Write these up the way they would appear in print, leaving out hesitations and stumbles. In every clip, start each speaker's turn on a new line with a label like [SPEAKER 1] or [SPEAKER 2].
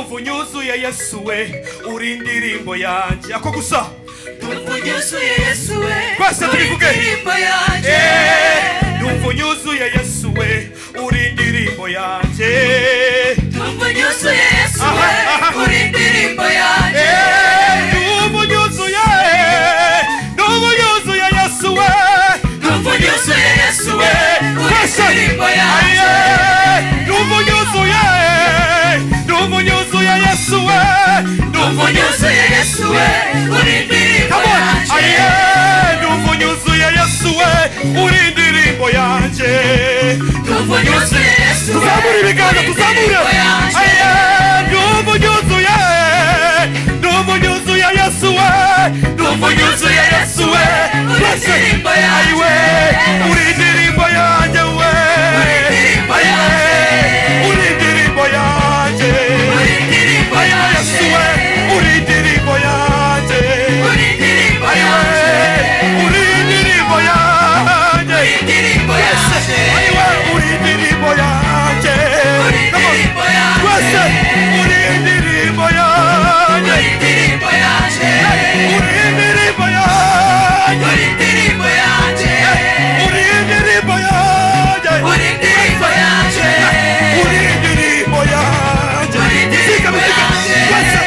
[SPEAKER 1] ndumva unyuzuye Yesu we uri indirimbo yanjye ako gusa
[SPEAKER 2] ndumva unyuzuye Yesu we
[SPEAKER 1] twese tubivuge
[SPEAKER 2] indirimbo yanjye
[SPEAKER 1] ndumva unyuzuye Yesu we uri indirimbo yanjye
[SPEAKER 2] ndumva unyuzuye Yesu we uri indirimbo yanjye
[SPEAKER 1] ndumva unyuzuye Yesu we
[SPEAKER 2] ndumva unyuzuye Yesu we uri indirimbo yanjye
[SPEAKER 1] ndumva unyuzuye Yesu we
[SPEAKER 2] ndumva unyuzuye Yesu we uri indirimbo yanjye
[SPEAKER 1] ndumva unyuzuye Yesu we uri indirimbo yanjye
[SPEAKER 2] ndumva unyuzuye Yesu we
[SPEAKER 1] tuzamure ibiganza tuzamure ndumva unyuzuye Yesu we
[SPEAKER 2] ndumva unyuzuye Yesu we uri indirimbo yanjye
[SPEAKER 1] uri indirimbo yanjye we uri indirimbo yanjye Yesu we uri indirimbo yanjye
[SPEAKER 2] uri indirimbo yanjye
[SPEAKER 1] uri indirimbo yanjye
[SPEAKER 2] uri indirimbo yanjye
[SPEAKER 1] uri indirimbo yanjye
[SPEAKER 2] uri indirimbo yanjye
[SPEAKER 1] twese uri indirimbo yanjye
[SPEAKER 2] uri indirimbo yanjye
[SPEAKER 1] uri indirimbo yanjye
[SPEAKER 2] uri indirimbo yanjye
[SPEAKER 1] uri indirimbo yanjye
[SPEAKER 2] uri indirimbo yanjye
[SPEAKER 1] uri indirimbo yanjye
[SPEAKER 2] uri indirimbo yanjye
[SPEAKER 1] twese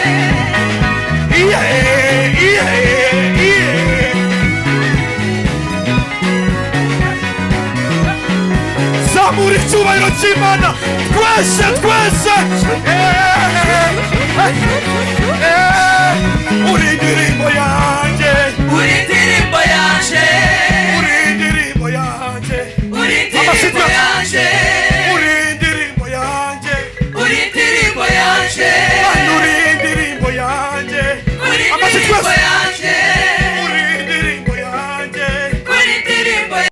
[SPEAKER 1] zamura icyubahiro cy'Imana twese